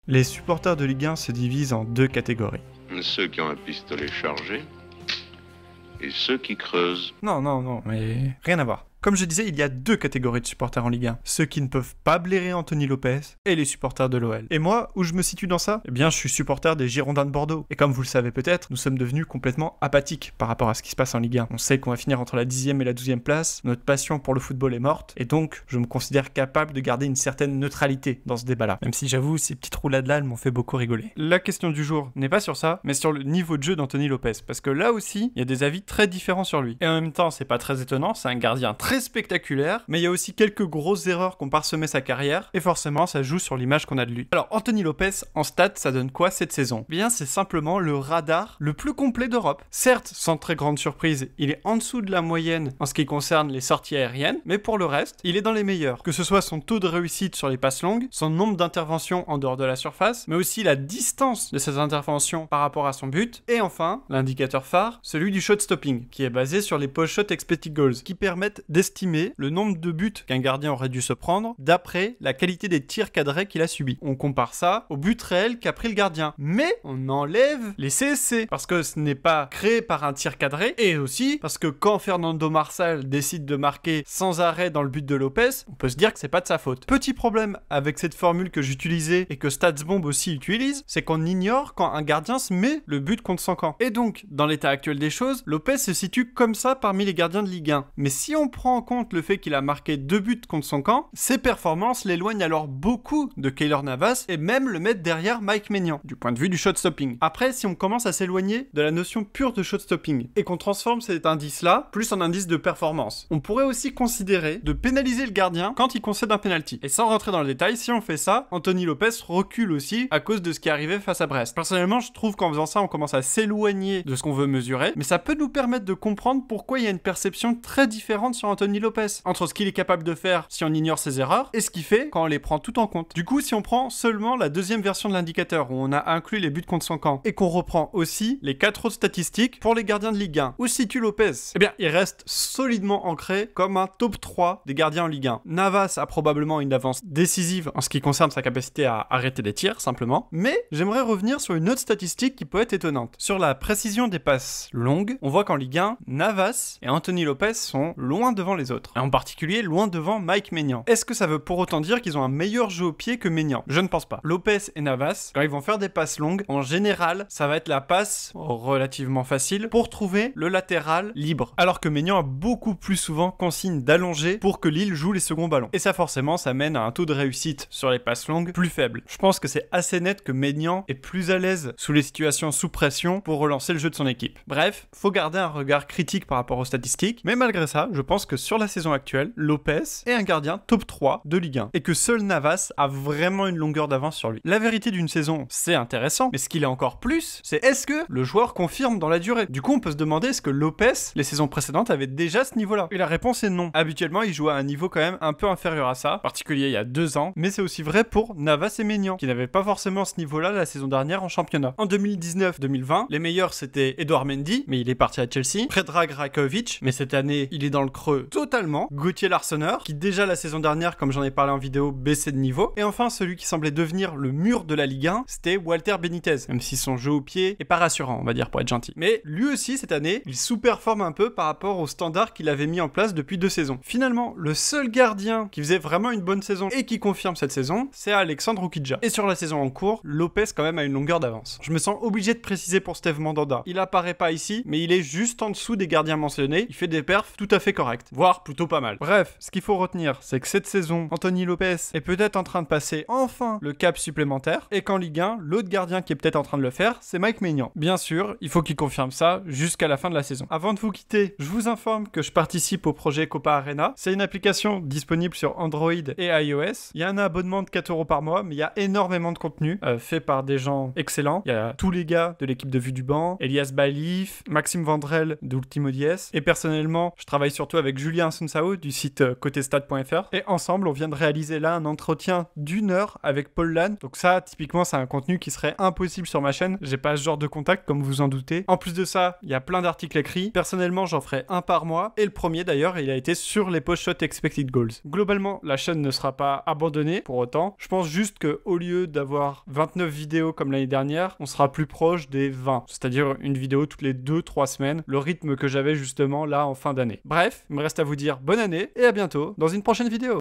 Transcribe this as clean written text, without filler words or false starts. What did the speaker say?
Les supporters de Ligue 1 se divisent en deux catégories. Ceux qui ont un pistolet chargé et ceux qui creusent. Non, mais rien à voir. Comme je disais, il y a deux catégories de supporters en Ligue 1. Ceux qui ne peuvent pas blairer Anthony Lopez et les supporters de l'OL. Et moi, où je me situe dans ça ? Eh bien, je suis supporter des Girondins de Bordeaux. Et comme vous le savez peut-être, nous sommes devenus complètement apathiques par rapport à ce qui se passe en Ligue 1. On sait qu'on va finir entre la 10e et la 12e place, notre passion pour le football est morte, et donc je me considère capable de garder une certaine neutralité dans ce débat-là. Même si j'avoue, ces petites roulades-là, elles m'ont fait beaucoup rigoler. La question du jour n'est pas sur ça, mais sur le niveau de jeu d'Anthony Lopez. Parce que là aussi, il y a des avis très différents sur lui. Et en même temps, c'est pas très étonnant, c'est un gardien très spectaculaire, mais il y a aussi quelques grosses erreurs qu'ont parsemé sa carrière, et forcément ça joue sur l'image qu'on a de lui. Alors Anthony Lopez, en stats, ça donne quoi cette saison ? Bien, c'est simplement le radar le plus complet d'Europe. Certes, sans très grande surprise, il est en dessous de la moyenne en ce qui concerne les sorties aériennes, mais pour le reste, il est dans les meilleurs. Que ce soit son taux de réussite sur les passes longues, son nombre d'interventions en dehors de la surface, mais aussi la distance de ses interventions par rapport à son but, et enfin, l'indicateur phare, celui du shot stopping, qui est basé sur les post-shot expected goals, qui permettent d'estimer le nombre de buts qu'un gardien aurait dû se prendre d'après la qualité des tirs cadrés qu'il a subis. On compare ça au but réel qu'a pris le gardien, mais on enlève les CSC, parce que ce n'est pas créé par un tir cadré, et aussi parce que quand Fernando Marçal décide de marquer sans arrêt dans le but de Lopez, on peut se dire que c'est pas de sa faute. Petit problème avec cette formule que j'utilisais et que StatsBomb aussi utilise, c'est qu'on ignore quand un gardien se met le but contre son camp. Et donc, dans l'état actuel des choses, Lopez se situe comme ça parmi les gardiens de Ligue 1. Mais si on prend en compte le fait qu'il a marqué 2 buts contre son camp, ses performances l'éloignent alors beaucoup de Keylor Navas et même le mettent derrière Mike Maignan, du point de vue du shot stopping. Après, si on commence à s'éloigner de la notion pure de shot stopping et qu'on transforme cet indice-là plus en indice de performance, on pourrait aussi considérer de pénaliser le gardien quand il concède un penalty. Et sans rentrer dans le détail, si on fait ça, Anthony Lopez recule aussi à cause de ce qui est arrivé face à Brest. Personnellement, je trouve qu'en faisant ça, on commence à s'éloigner de ce qu'on veut mesurer, mais ça peut nous permettre de comprendre pourquoi il y a une perception très différente sur Anthony Lopez, entre ce qu'il est capable de faire si on ignore ses erreurs et ce qu'il fait quand on les prend tout en compte. Du coup, si on prend seulement la deuxième version de l'indicateur où on a inclus les buts contre son camp et qu'on reprend aussi les 4 autres statistiques pour les gardiens de Ligue 1, où se situe Lopez ? Eh bien, il reste solidement ancré comme un top 3 des gardiens en Ligue 1. Navas a probablement une avance décisive en ce qui concerne sa capacité à arrêter des tirs, simplement. Mais j'aimerais revenir sur une autre statistique qui peut être étonnante. Sur la précision des passes longues, on voit qu'en Ligue 1, Navas et Anthony Lopez sont loin devant les autres. Et en particulier, loin devant Mike Maignan. Est-ce que ça veut pour autant dire qu'ils ont un meilleur jeu au pied que Maignan ? Je ne pense pas. Lopez et Navas, quand ils vont faire des passes longues, en général, ça va être la passe relativement facile pour trouver le latéral libre. Alors que Maignan a beaucoup plus souvent consigne d'allonger pour que Lille joue les seconds ballons. Et ça forcément, ça mène à un taux de réussite sur les passes longues plus faible. Je pense que c'est assez net que Maignan est plus à l'aise sous les situations sous pression pour relancer le jeu de son équipe. Bref, faut garder un regard critique par rapport aux statistiques, mais malgré ça, je pense que sur la saison actuelle, Lopez est un gardien top 3 de Ligue 1 et que seul Navas a vraiment une longueur d'avance sur lui. La vérité d'une saison, c'est intéressant, mais ce qu'il est encore plus, c'est est-ce que le joueur confirme dans la durée ? Du coup, on peut se demander est-ce que Lopez, les saisons précédentes, avait déjà ce niveau-là ? Et la réponse est non. Habituellement, il joue à un niveau quand même un peu inférieur à ça, en particulier il y a 2 ans, mais c'est aussi vrai pour Navas et Maignan, qui n'avaient pas forcément ce niveau-là la saison dernière en championnat. En 2019-2020, les meilleurs c'était Edouard Mendy, mais il est parti à Chelsea, Predrag Rakovic, mais cette année, il est dans le creux totalement, Gauthier Larsonneur, qui déjà la saison dernière, comme j'en ai parlé en vidéo, baissait de niveau, et enfin celui qui semblait devenir le mur de la Ligue 1, c'était Walter Benitez, même si son jeu au pied est pas rassurant, on va dire, pour être gentil. Mais lui aussi, cette année, il sous-performe un peu par rapport aux standards qu'il avait mis en place depuis 2 saisons. Finalement, le seul gardien qui faisait vraiment une bonne saison et qui confirme cette saison, c'est Alexandre Oukidja. Et sur la saison en cours, Lopez quand même a une longueur d'avance. Je me sens obligé de préciser pour Steve Mandanda. Il apparaît pas ici, mais il est juste en dessous des gardiens mentionnés, il fait des perfs tout à fait corrects, voire plutôt pas mal. Bref, ce qu'il faut retenir, c'est que cette saison, Anthony Lopez est peut-être en train de passer enfin le cap supplémentaire, et qu'en Ligue 1, l'autre gardien qui est peut-être en train de le faire, c'est Mike Maignan. Bien sûr, il faut qu'il confirme ça jusqu'à la fin de la saison. Avant de vous quitter, je vous informe que je participe au projet Copa Arena. C'est une application disponible sur Android et iOS. Il y a un abonnement de 4 € par mois, mais il y a énormément de contenu fait par des gens excellents. Il y a tous les gars de l'équipe de Vue du Banc, Elias Bailif, Maxime Vandrel d'Ultimo Dies, et personnellement, je travaille surtout avec Julien Julien Asunsao du site côtestade.fr et ensemble on vient de réaliser là un entretien d'1 heure avec Paul Lannes. Donc ça typiquement c'est un contenu qui serait impossible sur ma chaîne, j'ai pas ce genre de contact comme vous en doutez. En plus de ça, il y a plein d'articles écrits, personnellement j'en ferai un par mois et le premier d'ailleurs il a été sur les post-shot expected goals. Globalement la chaîne ne sera pas abandonnée pour autant, je pense juste que au lieu d'avoir 29 vidéos comme l'année dernière, on sera plus proche des 20, c'est-à-dire une vidéo toutes les 2-3 semaines, le rythme que j'avais justement là en fin d'année. Bref, il me reste à vous dire bonne année et à bientôt dans une prochaine vidéo.